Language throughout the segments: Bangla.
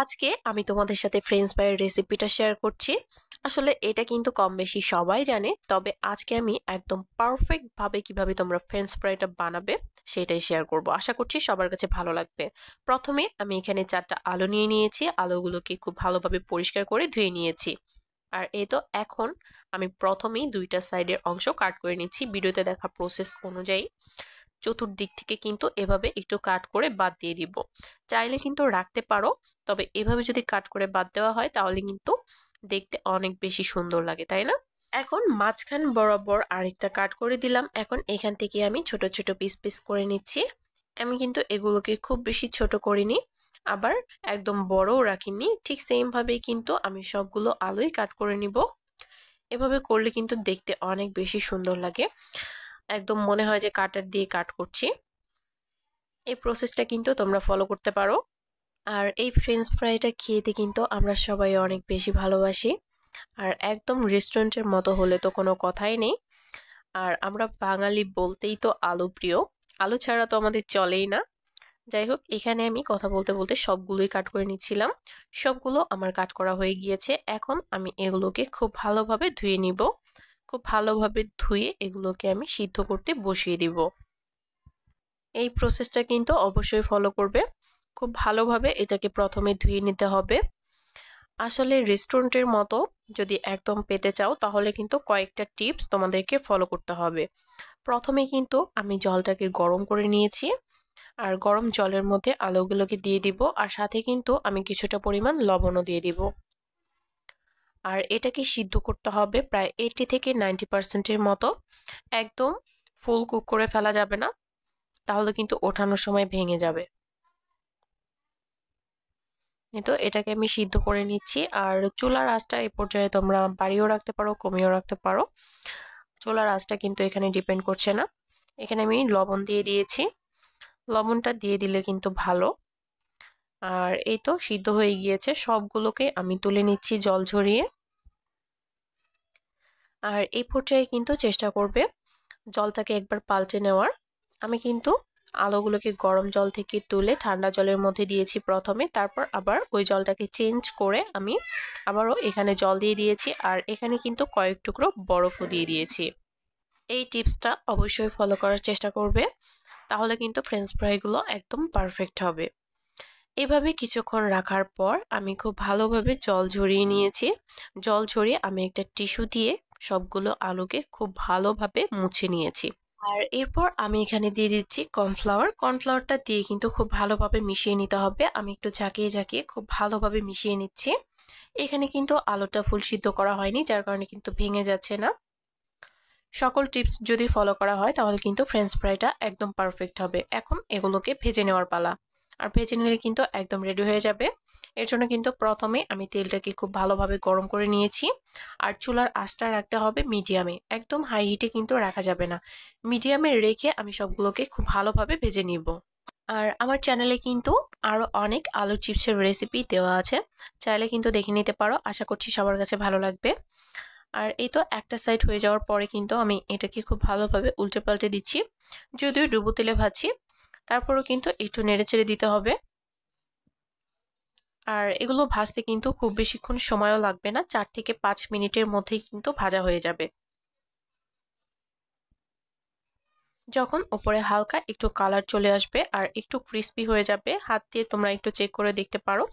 আজকে আমি তোমাদের সাথে ফ্রেঞ্চ ফ্রাইয়ের রেসিপিটা শেয়ার করছি। আসলে এটা কিন্তু কম বেশি সবাই জানে, তবে আজকে আমি একদম পারফেক্ট ভাবে কিভাবে তোমরা ফ্রেঞ্চ ফ্রাইটা বানাবে সেটাই শেয়ার করব। আশা করছি সবার কাছে ভালো লাগবে। প্রথমে আমি এখানে 4টা আলু নিয়ে নিয়েছি। আলুগুলোকে খুব ভালোভাবে পরিষ্কার করে ধুয়ে নিয়েছি। আর এই তো এখন আমি প্রথমেই 2টা সাইডের অংশ কাট করে নিচ্ছি ভিডিওতে দেখা প্রসেস অনুযায়ী। চতুর্দিক থেকে কিন্তু এভাবে একটু কাট করে বাদ দিয়ে দিব। চাইলে কিন্তু রাখতে পারো, তবে এভাবে যদি কাট করে বাদ দেওয়া হয় তাহলে কিন্তু দেখতে অনেক বেশি সুন্দর লাগে, তাই না? এখন মাঝখান বরাবর আরেকটা কাট করে দিলাম। এখন এখান থেকে আমি ছোট ছোট পিস পিস করে নিচ্ছি। আমি কিন্তু এগুলোকে খুব বেশি ছোট করিনি, আবার একদম বড়ও রাখিনি। ঠিক সেম ভাবেই কিন্তু আমি সবগুলো আলুই কাট করে নিব। এভাবে করলে কিন্তু দেখতে অনেক বেশি সুন্দর লাগে, একদম মনে হয় যে কাটার দিয়ে কাট করছি। এই প্রসেসটা কিন্তু তোমরা ফলো করতে পারো। আর এই ফ্রেঞ্চ ফ্রাইটা খেতে কিন্তু আমরা সবাই অনেক বেশি ভালোবাসি। আর একদম রেস্টুরেন্টের মতো হলে তো কোনো কথাই নেই। আর আমরা বাঙালি বলতেই তো আলু প্রিয়, আলু ছাড়া তো আমাদের চলেই না। যাই হোক, এখানে আমি কথা বলতে বলতে সবগুলোই কাট করে নিচ্ছিলাম। সবগুলো আমার কাট করা হয়ে গিয়েছে। এখন আমি এগুলোকে খুব ভালোভাবে ধুয়ে নিব। খুব ভালোভাবে ধুয়ে এগুলোকে আমি সিদ্ধ করতে বসিয়ে দিব। এই প্রসেসটা কিন্তু অবশ্যই ফলো করবে। খুব ভালোভাবে এটাকে প্রথমে ধুয়ে নিতে হবে। আসলে রেস্টুরেন্টের মতো যদি একদম পেতে চাও তাহলে কিন্তু কয়েকটা টিপস তোমাদেরকে ফলো করতে হবে। প্রথমে কিন্তু আমি জলটাকে গরম করে নিয়েছি, আর গরম জলের মধ্যে আলুগুলোকে দিয়ে দিব, আর সাথে কিন্তু আমি কিছুটা পরিমাণ লবণও দিয়ে দিব। আর এটাকে সিদ্ধ করতে হবে প্রায় 80 থেকে 90% মতো। একদম ফুল কুক করে ফেলা যাবে না, তাহলে কিন্তু ওঠানোর সময় ভেঙে যাবে। তো এটাকে আমি সিদ্ধ করে নিচ্ছি। আর চুলার আঁচটা এই পর্যায়ে তোমরা বাড়িয়েও রাখতে পারো, কমিয়েও রাখতে পারো। চুলার আঁচটা কিন্তু এখানে ডিপেন্ড করছে না। এখানে আমি লবণ দিয়ে দিয়েছি। লবণটা দিয়ে দিলে কিন্তু ভালো। আর এই তো সিদ্ধ হয়ে গিয়েছে, সবগুলোকে আমি তুলে নিচ্ছি জল ঝরিয়ে। আর এই পর্যায়ে কিন্তু চেষ্টা করবে জলটাকে একবার পাল্টে নেওয়ার। আমি কিন্তু আলুগুলোকে গরম জল থেকে তুলে ঠান্ডা জলের মধ্যে দিয়েছি প্রথমে, তারপর আবার ওই জলটাকে চেঞ্জ করে আমি আবারও এখানে জল দিয়ে দিয়েছি। আর এখানে কিন্তু কয়েক টুকরো বরফও দিয়ে দিয়েছি। এই টিপসটা অবশ্যই ফলো করার চেষ্টা করবে, তাহলে কিন্তু ফ্রেঞ্চ ফ্রাইগুলো একদম পারফেক্ট হবে। এভাবে কিছুক্ষণ রাখার পর আমি খুব ভালোভাবে জল ঝরিয়ে নিয়েছি। জল ঝরিয়ে আমি একটা টিস্যু দিয়ে সবগুলো আলুকে খুব ভালোভাবে মুছে নিয়েছি। আর এরপর আমি এখানে দিয়ে দিচ্ছি কর্নফ্লাওয়ার। কর্নফ্লাওয়ারটা দিয়ে কিন্তু খুব ভালোভাবে মিশিয়ে নিতে হবে। আমি একটু ঝাঁকিয়ে ঝাঁকিয়ে খুব ভালোভাবে মিশিয়ে নিচ্ছি। এখানে কিন্তু আলুটা ফুল সিদ্ধ করা হয়নি, যার কারণে কিন্তু ভেঙে যাচ্ছে না। সকল টিপস যদি ফলো করা হয় তাহলে কিন্তু ফ্রেঞ্চ ফ্রাইটা একদম পারফেক্ট হবে। এখন এগুলোকে ভেজে নেওয়ার পালা। আর ভেজে নিলে কিন্তু একদম রেডি হয়ে যাবে। এর জন্য কিন্তু প্রথমে আমি তেলটাকে খুব ভালোভাবে গরম করে নিয়েছি। আর চুলার আঁচটা রাখতে হবে মিডিয়ামে, একদম হাই হিটে কিন্তু রাখা যাবে না। মিডিয়ামে রেখে আমি সবগুলোকে খুব ভালোভাবে ভেজে নিব। আর আমার চ্যানেলে কিন্তু আরো অনেক আলু চিপসের রেসিপি দেওয়া আছে, চাইলে কিন্তু দেখে নিতে পারো। আশা করছি সবার কাছে ভালো লাগবে। আর এই তো একটা সাইড হয়ে যাওয়ার পরে কিন্তু আমি এটাকে খুব ভালোভাবে উল্টে পাল্টে দিচ্ছি। যদিও ডুবো তেলে ভাজছি, তারপরেও কিন্তু একটু নেড়ে ছেড়ে দিতে হবে। আর এগুলো ভাজতে কিন্তু খুব বেশিক্ষণ সময়ও লাগবে না, 4 থেকে 5 মিনিটের মধ্যেই কিন্তু ভাজা হয়ে যাবে। যখন উপরে হালকা একটু কালার চলে আসবে আর একটু ক্রিস্পি হয়ে যাবে, হাত দিয়ে তোমরা একটু চেক করে দেখতে পারো,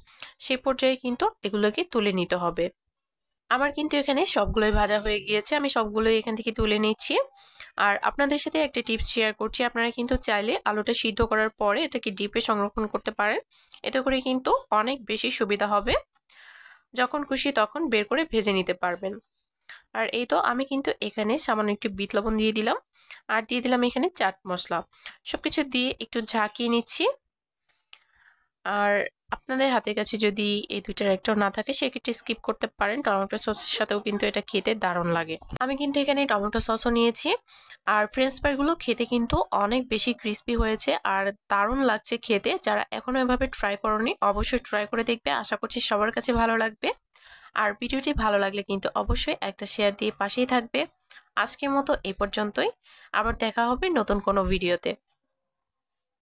সেই পর্যায়ে কিন্তু এগুলোকে তুলে নিতে হবে। আমার কিন্তু এখানে সবগুলোই ভাজা হয়ে গিয়েছে, আমি সবগুলোই এখান থেকে তুলে নিচ্ছি। আর আপনাদের সাথে একটা টিপস শেয়ার করছি, আপনারা কিন্তু চাইলে আলুটা সিদ্ধ করার পরে এটাকে ডিপে সংরক্ষণ করতে পারেন। এতে করে কিন্তু অনেক বেশি সুবিধা হবে, যখন খুশি তখন বের করে ভেজে নিতে পারবেন। আর এই তো আমি কিন্তু এখানে সামান্য একটু বিট লবণ দিয়ে দিলাম, আর দিয়ে দিলাম এখানে চাট মশলা। সবকিছু দিয়ে একটু ঝাঁকিয়ে নিচ্ছি। আর আপনাদের হাতের কাছে যদি এই দুইটার একটাও না থাকে সেক্ষেত্রে স্কিপ করতে পারেন, টমেটো সসের সাথেও কিন্তু এটা খেতে দারুণ লাগে। আমি কিন্তু এখানে টমেটো সসও নিয়েছি। আর ফ্রেঞ্চ ফ্রাইগুলো খেতে কিন্তু অনেক বেশি ক্রিস্পি হয়েছে আর দারুণ লাগছে খেতে। যারা এখনো এভাবে ট্রাই করনি অবশ্যই ট্রাই করে দেখবে, আশা করছি সবার কাছে ভালো লাগবে। আর ভিডিওটি ভালো লাগলে কিন্তু অবশ্যই একটা শেয়ার দিয়ে পাশেই থাকবে। আজকের মতো এই পর্যন্তই, আবার দেখা হবে নতুন কোনো ভিডিওতে।